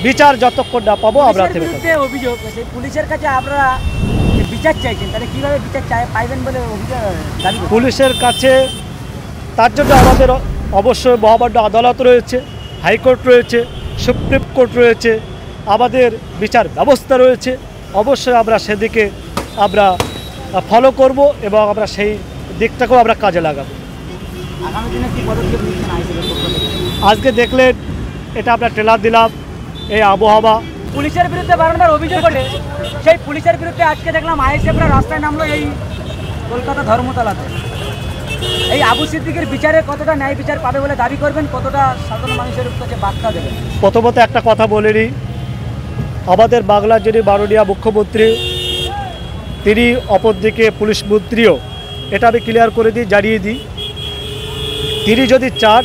বিচার যতক্ষণ না পাবো আমরা থেমে থাকবো। অভিযোগ পুলিশের কাছে আপনারা বিচার চাইছেন, তাহলে কিভাবে বিচার পাইবেন বলে অভিযোগ দাবি করছেন? পুলিশের কাছে তার জন্য আমাদের অবশ্যই মহামান্য আদালত রয়েছে, হাইকোর্ট রয়েছে, সুপ্রিম কোর্ট রয়েছে, আমাদের বিচার ব্যবস্থা রয়েছে। অবশ্যই আমরা সেদিকে আমরা ফলো করব এবং আমরা সেই দিকটাকেও আমরা কাজে লাগাবো। আগামী দিনে কি পদক্ষেপ নিচ্ছেন আইসিএফের পক্ষ থেকে? আজকে দেখলেন এটা আমরা ট্রেলার দিলাম, এই আবহাওয়া। পুলিশের বিরুদ্ধে বারবার অভিযোগ ওঠে, সেই পুলিশের বিরুদ্ধে আজকে দেখলাম আইএসএফরা রাস্তায় নামলো এই কলকাতা ধর্মতলাতে। এই আবু সিদ্দিকের বিচারে কতটা ন্যায় বিচার পাবে বলে দাবি করবেন, কতটা সাধারণ মানুষের কাছে বার্তা দেবেন? প্রথমত একটা কথা বলে নিই, আমাদের বাংলার যিনি মাননীয় মুখ্যমন্ত্রী তিনি অপরদিকে পুলিশ মন্ত্রীও, এটা আমি ক্লিয়ার করে দিই, জানিয়ে দিই, তিনি যদি চান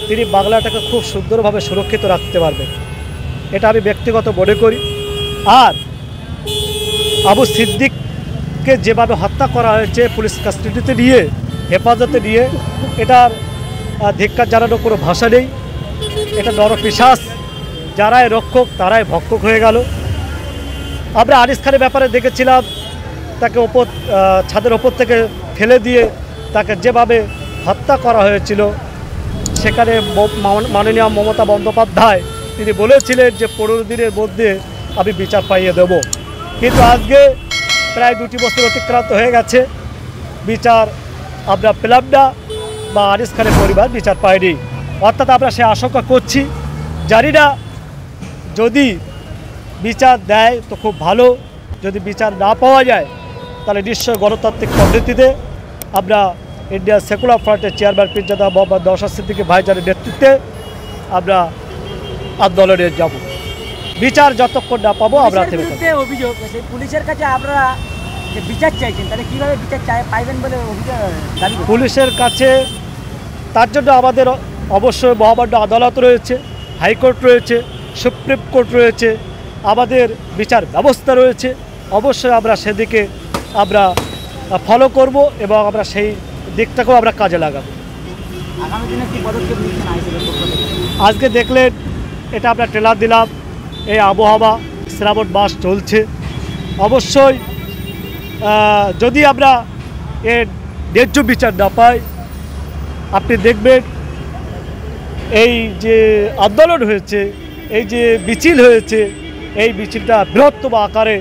তিনি বাংলাটাকে খুব সুন্দরভাবে সুরক্ষিত রাখতে পারবেন, এটা আমি ব্যক্তিগত মনে করি। আর আবু সিদ্দিককে যেভাবে হত্যা করা হয়েছে পুলিশ কাস্টাডিতে নিয়ে, হেফাজতে নিয়ে, এটার ধিক্কার জানানোর কোনো ভাষা নেই। এটা নরপিশাচ, যারাই রক্ষক তারাই ভক্ষক হয়ে গেল। আমরা আনিস খানের ব্যাপারে দেখেছিলাম, তাকে ছাদের ওপর থেকে ফেলে দিয়ে তাকে যেভাবে হত্যা করা হয়েছিল, সেখানে মাননীয় মমতা বন্দ্যোপাধ্যায় তিনি বলেছিলেন যে 15 দিনের মধ্যে আমি বিচার পাইয়ে দেব। কিন্তু আজকে প্রায় 2 বছর অতিক্রান্ত হয়ে গেছে, বিচার আমরা পেলাম না বা আনিস খানের পরিবার বিচার পায়নি। অর্থাৎ আমরা সে আশঙ্কা করছি, জানি না যদি বিচার দেয় তো খুব ভালো, যদি বিচার না পাওয়া যায় তাহলে নিশ্চয় গণতান্ত্রিক পদ্ধতিতে আমরা ইন্ডিয়া সেকুলার ফ্রন্টের চেয়ারম্যান পীরজাদা মোহাম্মদ নওশাদ সিদ্দিকী ভাইজানের নেতৃত্বে আমরা আন্দোলনে যাব। বিচার যতক্ষণ না পাবো আমরা থেমে থাকবো। অভিযোগ পুলিশের কাছে আপনারা বিচার চাইছেন, তাহলে কিভাবে বিচার পাইবেন বলে অভিযোগ দাবি করছেন? পুলিশের কাছে তার জন্য আমাদের অবশ্যই মহামান্য আদালত রয়েছে, হাইকোর্ট রয়েছে, সুপ্রিম কোর্ট রয়েছে, আমাদের বিচার ব্যবস্থা রয়েছে। অবশ্যই আমরা সেদিকে আমরা ফলো করব এবং আমরা সেই দিকটাকেও আমরা কাজে লাগাবো। আগামী দিনে কি পদক্ষেপ নিচ্ছেন আইসিএফের পক্ষ থেকে? আজকে দেখলেন এটা আমরা ট্রেলার দিলাম, এই আবহাওয়া, শ্রাবণ মাস চলছে। অবশ্যই যদি আমরা এর ন্যায্য বিচার না পাই, আপনি দেখবেন এই যে আন্দোলন হয়েছে, এই যে মিছিল হয়েছে, এই মিছিলটা বৃহত্তম আকারে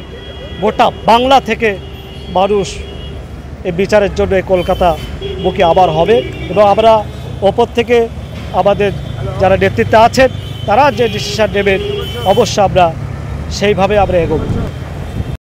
গোটা বাংলা থেকে মানুষ এই বিচারের জন্য এই কলকাতা মুখে আবার হবে এবং আমরা ওপর থেকে আমাদের যারা নেতৃত্বে আছেন তারা যে ডিসিশন নেবেন অবশ্যই আমরা সেইভাবে আমরা এগোবো।